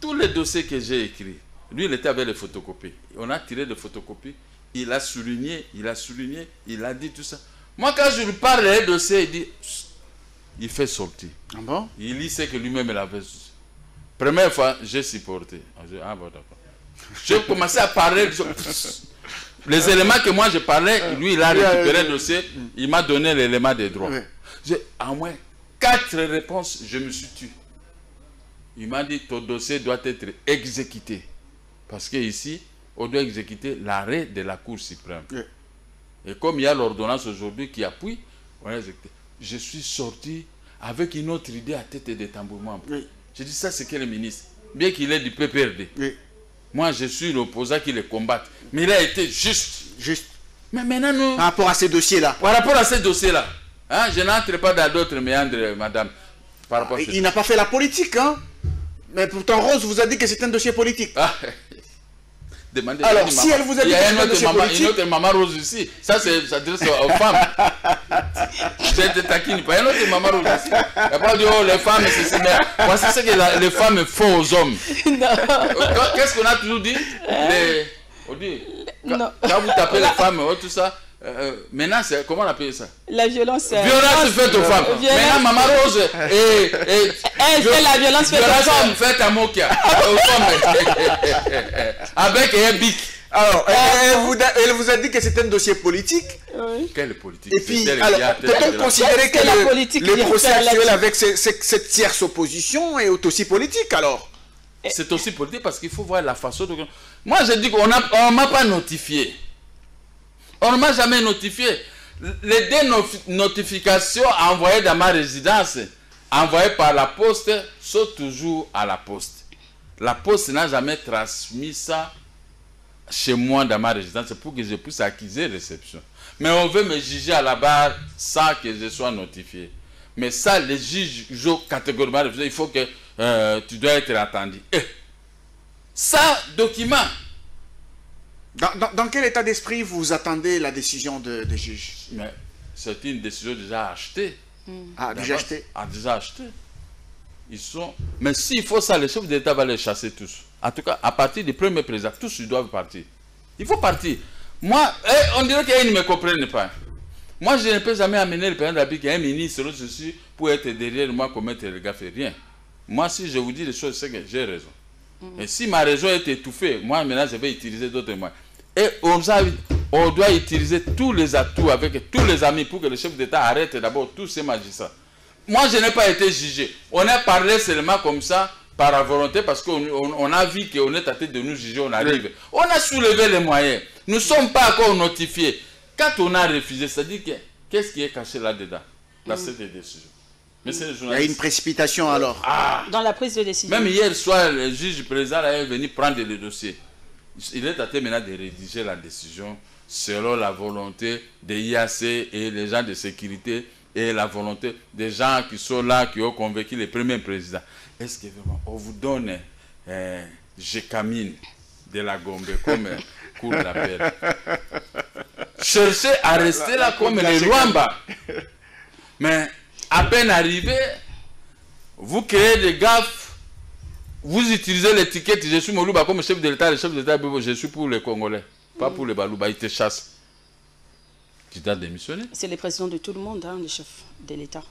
Tous les dossiers que j'ai écrits, lui, il était avec les photocopies. On a tiré des photocopies, il a souligné, il a dit tout ça. Moi, quand je lui parle des dossiers, il dit, il fait sortir. Ah bon? Il lit ce que lui-même il avait. Première fois, j'ai supporté. Ah bon, d'accord. J'ai commencé à parler. Les éléments que moi je parlais, lui, il a récupéré le dossier, il m'a donné l'élément des droits. J'ai à moins 4 réponses, je me suis tué. Il m'a dit, ton dossier doit être exécuté. Parce qu'ici, on doit exécuter l'arrêt de la Cour suprême. Et comme il y a l'ordonnance aujourd'hui qui appuie, on a exécuté. Je suis sorti avec une autre idée à tête de Tambo Mwamba. J'ai dit, ça c'est quel ministre? Bien qu'il est du PPRD. Moi, je suis l'opposant qui le combatte. Mais il a été juste. Mais maintenant, nous... Par rapport à ces dossiers-là. Par rapport à ces dossiers-là. Hein, je n'entre pas dans d'autres méandres, madame. Par rapport à Il n'a pas fait la politique, hein? Mais pourtant, Rose vous a dit que c'est un dossier politique. Ah. Demandez. Alors, si elle vous a dit que c'est un dossier politique... Il y a une autre Maman Rose ici. Ça, ça s'adresse aux femmes. Je te taquine pas. Il y a une autre Maman Rose ici. Elle n'a pas dit, oh, les femmes, c'est ça. Mais voici ce que les femmes font aux hommes. Qu'est-ce qu'on a toujours dit? On dit, quand vous tapez les femmes, tout ça, maintenant, comment on appelle ça? La violence. Violence faite aux femmes. Maintenant, Maman Rose elle fait la violence faite aux hommes. Faite à Mokia. Aux femmes. Avec un bic. Alors, elle vous a dit que c'est un dossier politique. Oui. Quelle politique? Et puis, alors, peut-on considérer que la politique le vient procès faire actuel là-dessus? avec cette tierce opposition est aussi politique, alors? C'est aussi politique parce qu'il faut voir la façon de... Moi, je dis qu'on ne m'a pas notifié. On ne m'a jamais notifié. Les notifications envoyées dans ma résidence, envoyées par la poste, sont toujours à la poste. La poste n'a jamais transmis ça chez moi dans ma résidence pour que je puisse acquiser réception. Mais on veut me juger à la barre sans que je sois notifié. Mais ça, les juges catégoriquement refusé. Il faut que tu dois être attendu. Ça, document. Dans quel état d'esprit vous attendez la décision des juges? Mais c'est une décision déjà achetée. Ah, déjà acheté? Ah, déjà acheté. Ils sont... Mais s'il faut ça, le chef d'État va les chasser tous. En tout cas, à partir du premier président, tous ils doivent partir. Il faut partir. Moi, on dirait qu'ils ne me comprennent pas. Moi, je ne peux jamais amener le président de la République, un ministre, je suis pour être derrière moi, commettre le gaffe, rien. Moi, si je vous dis les choses, c'est que j'ai raison. Et si ma raison est étouffée, moi, maintenant, je vais utiliser d'autres moyens. Et on doit utiliser tous les atouts avec tous les amis pour que le chef d'État arrête d'abord tous ces magistrats. Moi, je n'ai pas été jugé. On a parlé seulement comme ça, par la volonté, parce qu'on a vu qu'on est tenté de nous juger, on arrive. On a soulevé les moyens. Nous ne sommes pas encore notifiés. Quand on a refusé, c'est-à-dire qu'est-ce qui est caché là-dedans, dans cette décision? Mais Il y a une précipitation alors. Dans la prise de décision. Même hier soir, le juge président est venu prendre le dossier. Il est tenté maintenant de rédiger la décision selon la volonté des IAC et les gens de sécurité et la volonté des gens qui sont là, qui ont convaincu le premier président. Est-ce que vraiment on vous donne Gécamine de la Gombe comme cours d'appel? Cherchez à rester là comme les Luamba. Mais à peine arrivé, vous créez des gaffes, vous utilisez l'étiquette je suis Moluba comme chef de l'État, le chef de l'État, je suis pour les Congolais, pas pour les Balouba, ils te chassent. Tu dois démissionner. C'est le président de tout le monde, hein, le chef de l'État.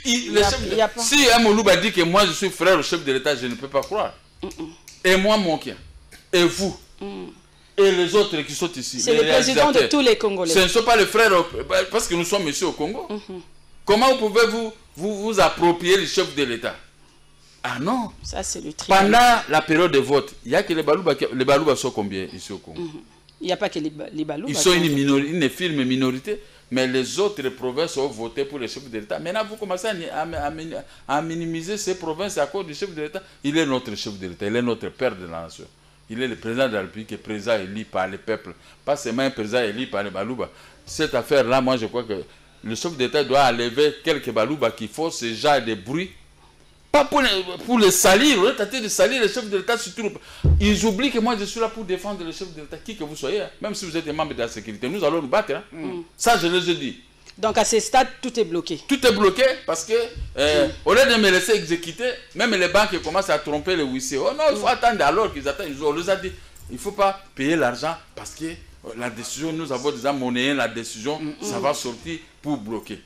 Si un Moluba dit que moi je suis frère au chef de l'État, je ne peux pas croire. Et moi, mon kien. Et vous. Et les autres qui sont ici. C'est le président de tous les Congolais. Ce ne sont pas les frères, parce que nous sommes ici au Congo. Comment pouvez-vous vous approprier le chef de l'État? Ah non. Ça, c'est le tri. Pendant la période de vote, il n'y a que les Balouba sont combien ici au Congo? Il n'y a pas que les Balouba. Ils sont une firme minorité, mais les autres provinces ont voté pour le chef de l'État. Maintenant, vous commencez à minimiser ces provinces à cause du chef de l'État. Il est notre chef de l'État, il est notre père de la nation. Il est le président de la République, le président élu par le peuple. Pas seulement un président élu par les Balouba. Cette affaire-là, moi, je crois que le chef d'État doit enlever quelques Balouba qui font ce genre de bruit. Pas pour les salir, on est tenté de salir le chef de l'État surtout. Ils oublient que moi je suis là pour défendre le chef de l'État, qui que vous soyez, hein. Même si vous êtes un membre de la sécurité, nous allons nous battre. Hein. Ça, je les ai dit. Donc à ce stade, tout est bloqué. Tout est bloqué parce que, au lieu de me laisser exécuter, même les banques commencent à tromper les huissiers. Oh non, il faut attendre alors qu'ils attendent. On les a dit, il ne faut pas payer l'argent parce que la décision, nous avons déjà monnayé la décision, ça va sortir pour bloquer.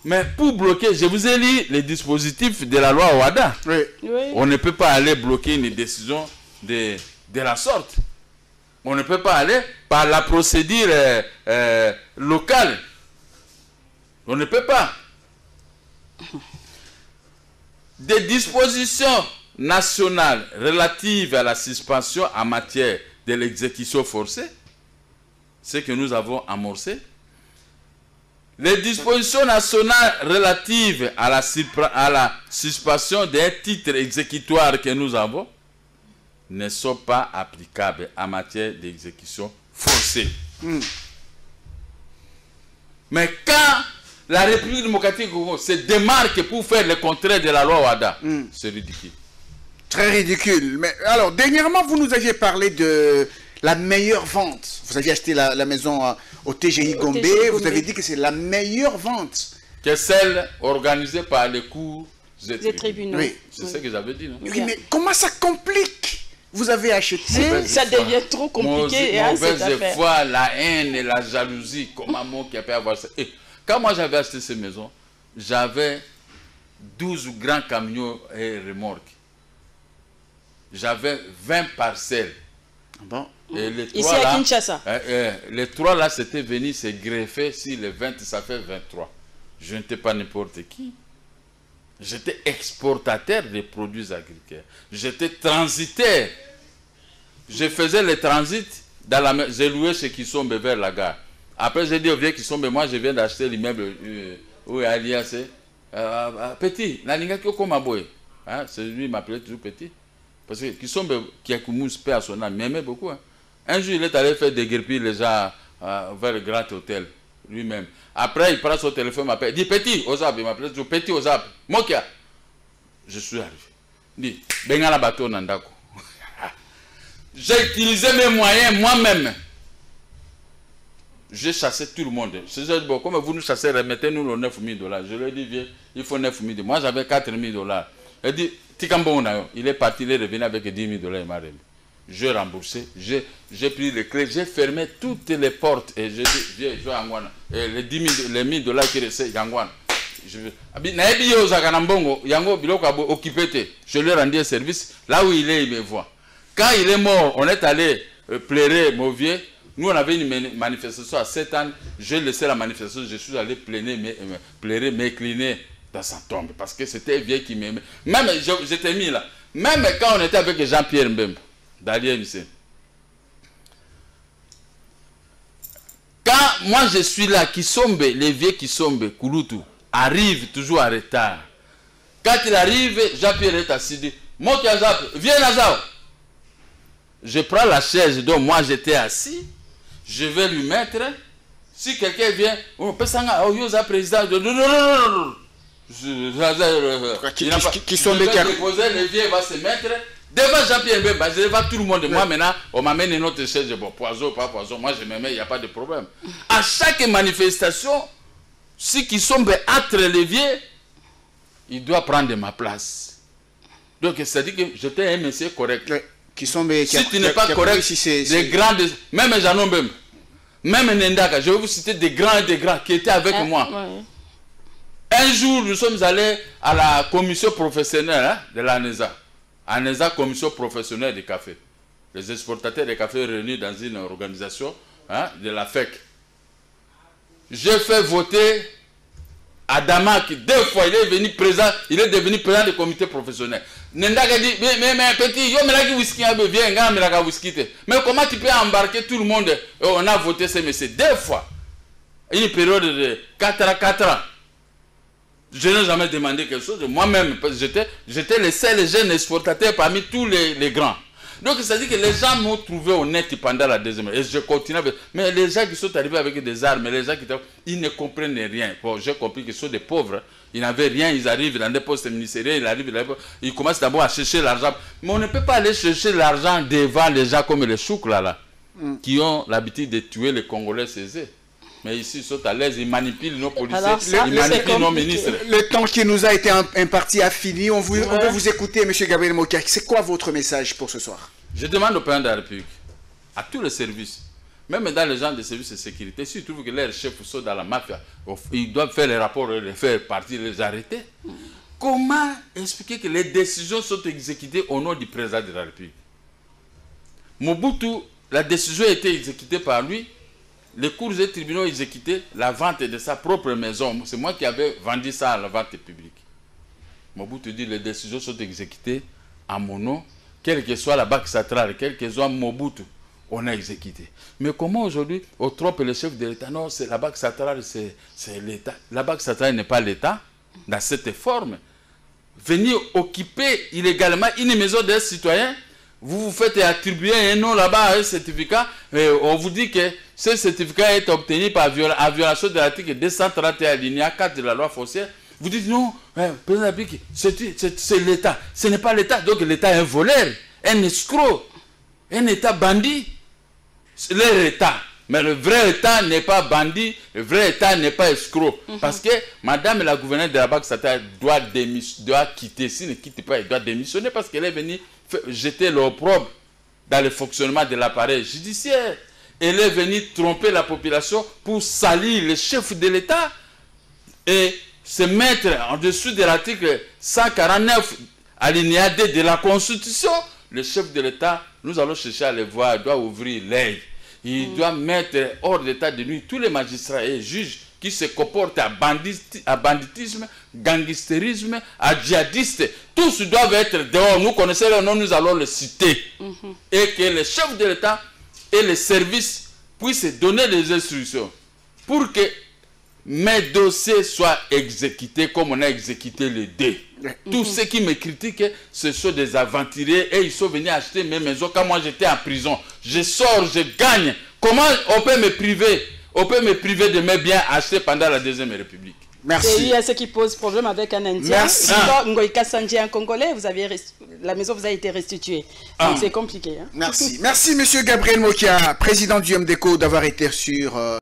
Mais pour bloquer, je vous ai lu les dispositifs de la loi OADA. Oui. On ne peut pas aller bloquer une décision de la sorte. On ne peut pas aller par la procédure locale. On ne peut pas. Des dispositions nationales relatives à la suspension en matière de l'exécution forcée, ce que nous avons amorcé. Les dispositions nationales relatives à la suspension d'un titre exécutoire que nous avons ne sont pas applicables en matière d'exécution forcée. Mais quand la République démocratique du Congo se démarque pour faire le contraire de la loi OADA, c'est ridicule. Très ridicule. Mais alors, dernièrement, vous nous aviez parlé de la meilleure vente. Vous aviez acheté la maison au TGI Gombe. Vous avez dit que c'est la meilleure vente. Que celle organisée par les cours des tribunaux. Oui. C'est ce que j'avais dit, non? Oui, mais comment ça complique? Vous avez acheté... Ça devient trop compliqué. Mauvaise foi, la haine et la jalousie. Comment mon qui a pu avoir ça? Et quand moi j'avais acheté ces maisons, j'avais 12 grands camions et remorques. J'avais 20 parcelles. Bon. Et les Ici trois, à là, Kinshasa. les trois là, c'était venu se greffer si les 20, ça fait 23. Je n'étais pas n'importe qui. J'étais exportateur des produits agricoles. J'étais transitaire. Je faisais le transit dans la j'ai loué chez Kisombe vers la gare. Après, j'ai dit au vieux Kisombe, moi je viens d'acheter l'immeuble où est Alias. Petit, hein, c'est lui qui m'appelait toujours Petit. Parce que Kisombe, qui a Koumous, père à son âme, m'aimait beaucoup. Hein. Un jour, il est allé faire déguerpir les gens vers le grand hôtel, lui-même. Après, il prend son téléphone, m'appelle. Il dit Petit, Ozab, il m'appelle toujours Petit, Ozab. Mokia. Je suis arrivé. Il dit Bengala bateau Nandako. J'ai utilisé mes moyens moi-même. J'ai chassé tout le monde. Je dis, bon, comme vous nous chassez, remettez-nous les 9 000 $. Je lui ai dit, viens, il faut 9 000 $. Moi, j'avais 4 000 $. Il dit, il est parti, il est revenu avec 10 000 $, il m'a remis. J'ai remboursé, j'ai pris les clés, j'ai fermé toutes les portes et j'ai dit, viens, je vais à Ngwana. Et les 1 000 $ qui restent, Ngwana. Je lui ai rendu un service. Là où il est, il me voit. Quand il est mort, on est allé pleurer Mauvier. Nous, on avait une manifestation à 7 ans. J'ai laissé la manifestation. Je suis allé pleurer, m'incliner dans sa tombe. Parce que c'était un vieux qui m'aimait. Même, j'étais mis là. Même quand on était avec Jean-Pierre Mbembe, d'Alien Hussein. Quand moi je suis là, Kisombe, les vieux Kisombe, Kouloutou, arrive toujours en retard. Quand il arrive, Jean-Pierre est assis, dit, moi qui viens Nazao. Je prends la chaise dont moi j'étais assis, je vais lui mettre. Si quelqu'un vient, on peut s'en aller, président. Non. Qui sont les le vieux va se mettre devant Jean-Pierre Mbemba. Je vois tout le monde. Moi maintenant, on m'amène une autre chaise. Bon, poison, pas poison. Moi je me mets, il n'y a pas de problème. À chaque manifestation, si qui sont entre les vieux, il doit prendre ma place. Donc c'est-à-dire que j'étais un monsieur correct. Qui sont si tu n'es pas correct, les grands, même Janon Bem, même Nendaka, je vais vous citer des grands qui étaient avec moi. Ouais. Un jour, nous sommes allés à la commission professionnelle de l'ANESA. ANESA, commission professionnelle du café. Les exportateurs de café réunis dans une organisation de la FEC. J'ai fait voter Adama qui 2 fois il est devenu président du comité professionnel. Nendaka dit mais petit yo melaki whisky viens whisky. Mais comment tu peux embarquer tout le monde? On a voté ces messieurs 2 fois. Une période de 4 ans. Je n'ai jamais demandé quelque chose de moi-même. J'étais le seul jeune exportateur parmi tous les grands. Donc, ça dit que les gens m'ont trouvé honnête pendant la deuxième. Et je continue. Mais les gens qui sont arrivés avec des armes, les gens ils ne comprennent rien. Bon, j'ai compris qu'ils sont des pauvres. Ils n'avaient rien. Ils arrivent dans des postes ministériels. Ils commencent d'abord à chercher l'argent. Mais on ne peut pas aller chercher l'argent devant les gens comme les chouks là, qui ont l'habitude de tuer les Congolais césés. Mais ici, ils sont à l'aise, ils manipulent nos policiers, ils manipulent nos ministres. Le temps qui nous a été imparti a fini. On veut vous écouter, M. Gabriel Mokia. C'est quoi votre message pour ce soir? Je demande au président de la République, à tous les services, même dans les gens des services de sécurité, s'ils trouvent que leurs chefs sont dans la mafia, ils doivent faire les rapports, les faire partir, les arrêter. Comment expliquer que les décisions sont exécutées au nom du président de la République? Mobutu, la décision a été exécutée par lui. Les cours et tribunaux ont exécuté la vente de sa propre maison. C'est moi qui avais vendu ça à la vente publique. Mobutu dit les décisions sont exécutées à mon nom, quelle que soit la Banque centrale, quel que soit Mobutu, on a exécuté. Mais comment aujourd'hui, on trompe le chef de l'État? Non, c'est la Banque centrale, c'est l'État. La Banque centrale n'est pas l'État dans cette forme. Venir occuper illégalement une maison d'un citoyen, vous vous faites attribuer un nom là-bas, un certificat, et on vous dit que ce certificat est obtenu par violation de l'article 231 alinéa 4 de la loi foncière. Vous dites non, c'est l'État. Ce n'est pas l'État, donc l'État est un voleur, un escroc, un État bandit. C'est leur État. Mais le vrai État n'est pas bandit, le vrai État n'est pas escroc. Parce que madame la gouverneure de la Banque centrale doit quitter. S'il ne quitte pas, elle doit démissionner parce qu'elle est venue jeter l'opprobre dans le fonctionnement de l'appareil judiciaire. Elle est venue tromper la population pour salir le chef de l'État et se mettre en dessous de l'article 149 alinéa 2 de la Constitution. Le chef de l'État nous allons chercher à les voir, il doit ouvrir l'œil. Il doit mettre hors d'état de nuit tous les magistrats et juges qui se comportent à banditisme, gangsterisme, à djihadistes. Tous doivent être dehors. Nous connaissons leur nom, nous allons le citer. Et que les chefs de l'État et les services puissent donner des instructions pour que mes dossiers soient exécutés comme on a exécuté les deux. Tous ceux qui me critiquent, ce sont des aventuriers et ils sont venus acheter mes maisons quand moi j'étais en prison. Je sors, je gagne. Comment on peut me priver? On peut me priver de mes biens achetés pendant la Deuxième République. Merci. Et il y a ce qui pose problème avec un Indien. Merci. Ngoïka Sanji, un Congolais, la maison vous a été restituée. Donc c'est compliqué. Hein? Merci. Merci, monsieur Gabriel Mokia, président du MDECO, d'avoir été sur...